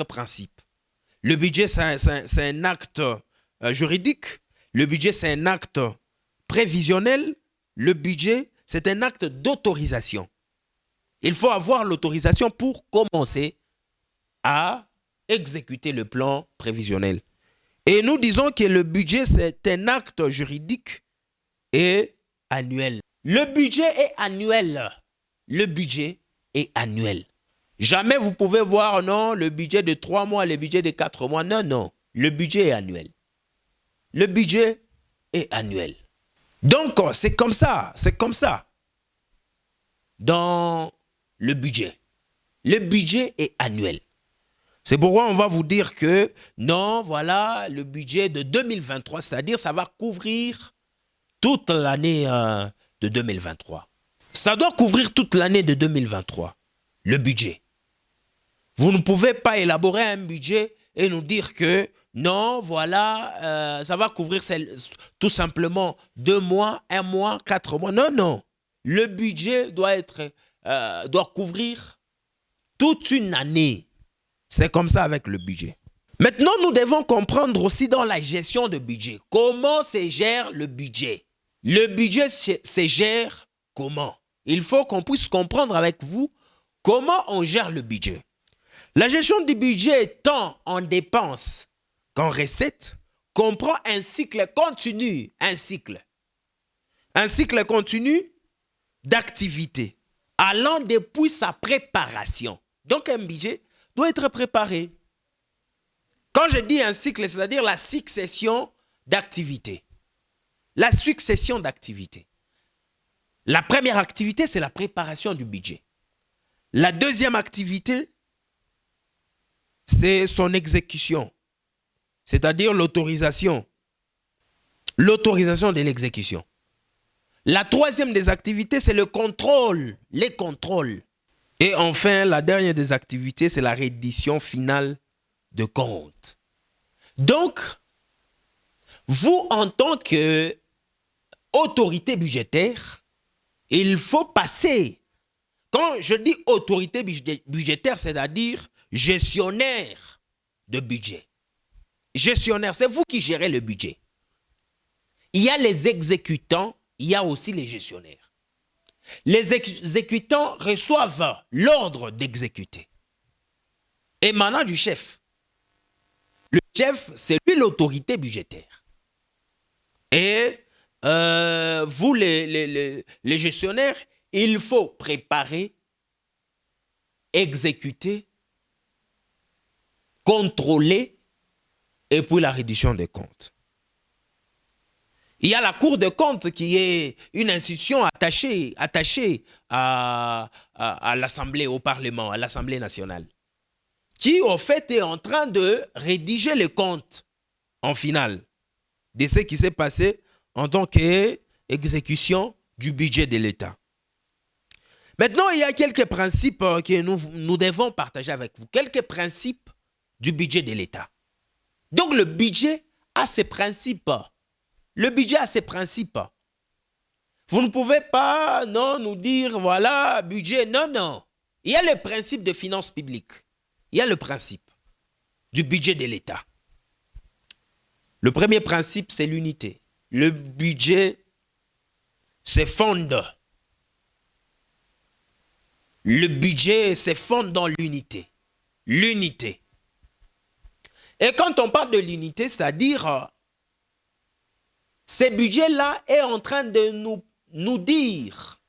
principe. Le budget, c'est un acte juridique. Le budget, c'est un acte prévisionnel. Le budget, c'est un acte d'autorisation. Il faut avoir l'autorisation pour commencer à exécuter le plan prévisionnel. Et nous disons que le budget, c'est un acte juridique et annuel. Le budget est annuel. Le budget est annuel. Jamais vous pouvez voir, non, le budget de 3 mois, le budget de 4 mois. Non, non. Le budget est annuel. Le budget est annuel. Donc, c'est comme ça. C'est comme ça. Dans le budget. Le budget est annuel. C'est pourquoi on va vous dire que, non, voilà, le budget de 2023, c'est-à-dire ça va couvrir toute l'année de 2023. Ça doit couvrir toute l'année de 2023, le budget. Vous ne pouvez pas élaborer un budget et nous dire que, non, voilà, ça va couvrir tout simplement 2 mois, 1 mois, 4 mois. Non, non. Le budget doit couvrir toute une année. C'est comme ça avec le budget. Maintenant, nous devons comprendre aussi dans la gestion de budget. Comment se gère le budget? Le budget se gère comment? Il faut qu'on puisse comprendre avec vous comment on gère le budget. La gestion du budget, tant en dépenses qu'en recettes, comprend un cycle continu. Un cycle continu d'activité allant depuis sa préparation. Donc, un budget doit être préparé. Quand je dis un cycle, c'est-à-dire la succession d'activités. La succession d'activités. La première activité, c'est la préparation du budget. La deuxième activité, c'est son exécution. C'est-à-dire l'autorisation. L'autorisation de l'exécution. La troisième des activités, c'est le contrôle. Les contrôles. Et enfin, la dernière des activités, c'est la reddition finale de compte. Donc, vous, en tant qu'autorité budgétaire, il faut passer. Quand je dis autorité budgétaire, c'est-à-dire gestionnaire de budget. Gestionnaire, c'est vous qui gérez le budget. Il y a les exécutants, il y a aussi les gestionnaires. Les exécutants reçoivent l'ordre d'exécuter. Émanant du chef. Le chef, c'est lui l'autorité budgétaire. Et vous, les gestionnaires, il faut préparer, exécuter, contrôler et puis la reddition des comptes. Il y a la Cour des comptes qui est une institution attachée à l'Assemblée, au Parlement, à l'Assemblée nationale, qui, au fait, est en train de rédiger les comptes, en finale, de ce qui s'est passé en tant qu'exécution du budget de l'État. Maintenant, il y a quelques principes que nous devons partager avec vous. Quelques principes du budget de l'État. Donc, le budget a ses principes. Le budget a ses principes. Vous ne pouvez pas, non, nous dire, voilà, budget. Non, non. Il y a le principe de finances publiques. Il y a le principe du budget de l'État. Le premier principe, c'est l'unité. Le budget se fonde. Le budget se fonde dans l'unité. L'unité. Et quand on parle de l'unité, c'est-à-dire, ce budget-là est en train de nous dire,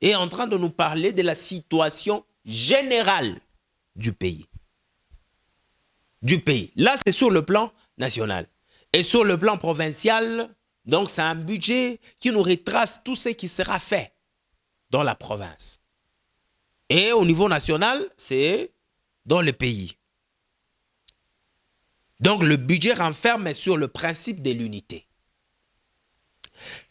est en train de nous parler de la situation générale du pays. Là, c'est sur le plan national. Et sur le plan provincial, donc c'est un budget qui nous retrace tout ce qui sera fait dans la province. Et au niveau national, c'est dans le pays. Donc le budget renferme sur le principe de l'unité.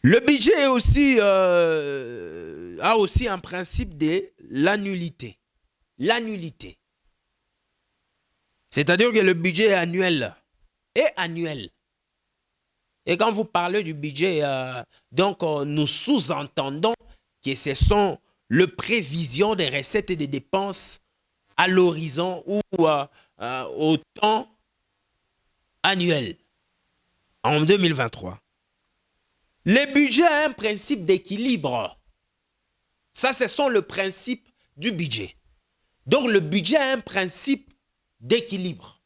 Le budget est aussi, a aussi un principe de l'annulité. L'annulité. C'est-à-dire que le budget est annuel. Et quand vous parlez du budget, nous sous-entendons que ce sont les prévisions des recettes et des dépenses à l'horizon ou au temps annuel en 2023. Le budget a un principe d'équilibre. Ça, ce sont le principe du budget. Donc, le budget a un principe d'équilibre.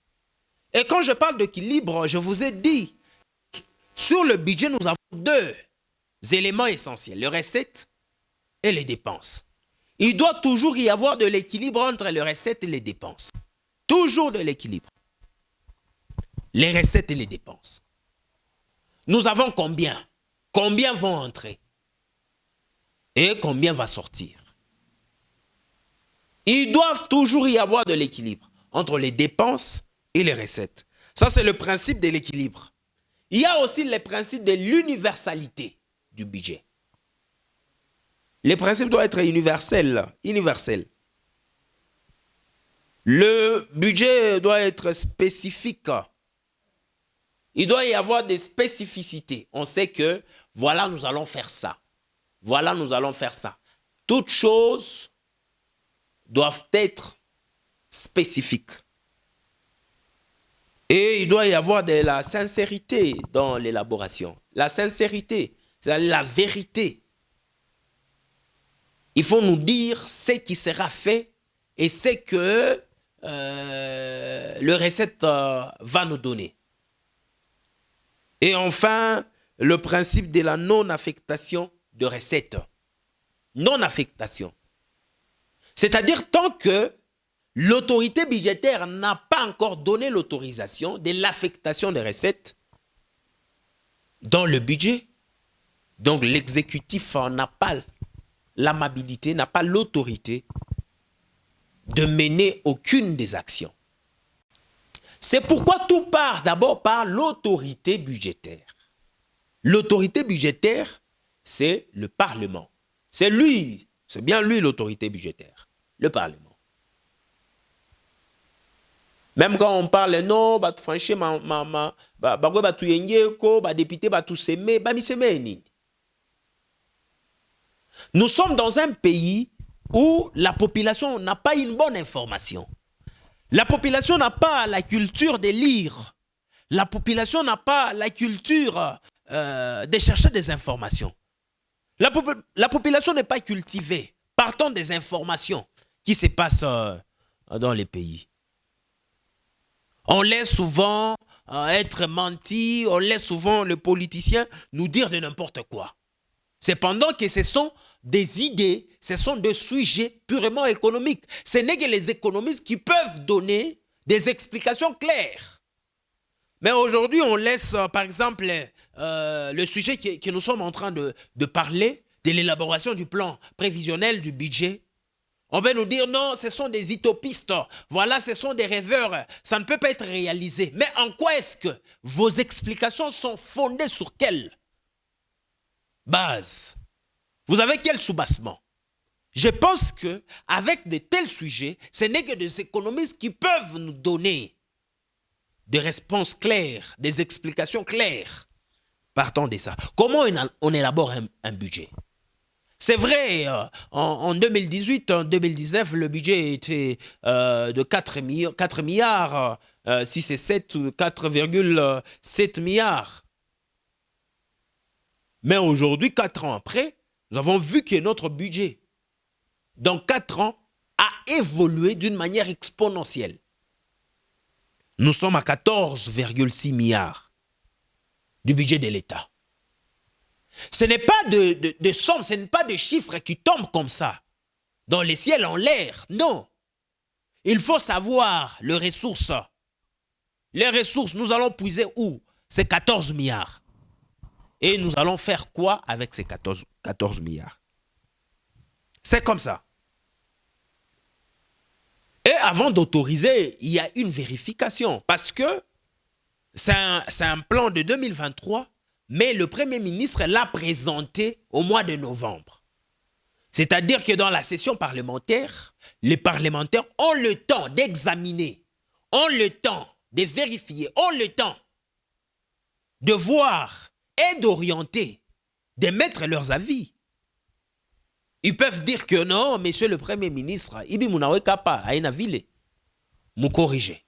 Et quand je parle d'équilibre, je vous ai dit, sur le budget, nous avons deux éléments essentiels, les recettes et les dépenses. Il doit toujours y avoir de l'équilibre entre les recettes et les dépenses. Toujours de l'équilibre. Les recettes et les dépenses. Nous avons combien? Combien vont entrer? Et combien va sortir? Il doit toujours y avoir de l'équilibre entre les dépenses et les recettes. Ça, c'est le principe de l'équilibre. Il y a aussi le principe de l'universalité du budget. Les principes doivent être universels. Le budget doit être spécifique. Il doit y avoir des spécificités. On sait que, voilà, nous allons faire ça. Voilà, nous allons faire ça. Toutes choses doivent être spécifiques. Et il doit y avoir de la sincérité dans l'élaboration. La sincérité, c'est la vérité. Il faut nous dire ce qui sera fait et ce que le recette va nous donner. Et enfin, le principe de la non-affectation de recettes. Non-affectation. C'est-à-dire tant que l'autorité budgétaire n'a pas encore donné l'autorisation de l'affectation des recettes dans le budget, donc l'exécutif n'a pas l'amabilité, n'a pas l'autorité de mener aucune des actions. C'est pourquoi tout part d'abord par l'autorité budgétaire. L'autorité budgétaire, c'est le Parlement. C'est lui, c'est bien lui l'autorité budgétaire, le Parlement. Même quand on parle, non, franchement, député, nous sommes dans un pays où la population n'a pas une bonne information. La population n'a pas la culture de lire. La population n'a pas la culture de chercher des informations. La population n'est pas cultivée. Partons des informations qui se passent dans les pays. On laisse souvent être menti, on laisse souvent le politicien nous dire de n'importe quoi. Cependant que ce sont des idées, ce sont des sujets purement économiques. Ce n'est que les économistes qui peuvent donner des explications claires. Mais aujourd'hui, on laisse, par exemple, le sujet que nous sommes en train de parler, de l'élaboration du plan prévisionnel du budget. On va nous dire, non, ce sont des utopistes. Voilà, ce sont des rêveurs. Ça ne peut pas être réalisé. Mais en quoi est-ce que vos explications sont fondées sur quelle base? Vous avez quel soubassement? Je pense qu'avec de tels sujets, ce n'est que des économistes qui peuvent nous donner des réponses claires, des explications claires. Partons de ça. Comment on élabore un budget? C'est vrai, en 2018, en 2019, le budget était de 4 milliards, si c'est 7 ou 4,7 milliards. Mais aujourd'hui, 4 ans après, nous avons vu que notre budget, dans 4 ans, a évolué d'une manière exponentielle. Nous sommes à 14,6 milliards du budget de l'État. Ce n'est pas de sommes, ce n'est pas de chiffres qui tombent comme ça, dans les ciels, en l'air. Non. Il faut savoir les ressources. Les ressources, nous allons puiser où? C'est 14 milliards. Et nous allons faire quoi avec ces 14 milliards? C'est comme ça. Et avant d'autoriser, il y a une vérification. Parce que c'est un plan de 2023, mais le Premier ministre l'a présenté au mois de novembre. C'est-à-dire que dans la session parlementaire, les parlementaires ont le temps d'examiner, ont le temps de vérifier, ont le temps de voir et d'orienter, de mettre leurs avis. Ils peuvent dire que non, monsieur le Premier ministre, Ibi Munawe Kapa, Aina Ville, nous corriger.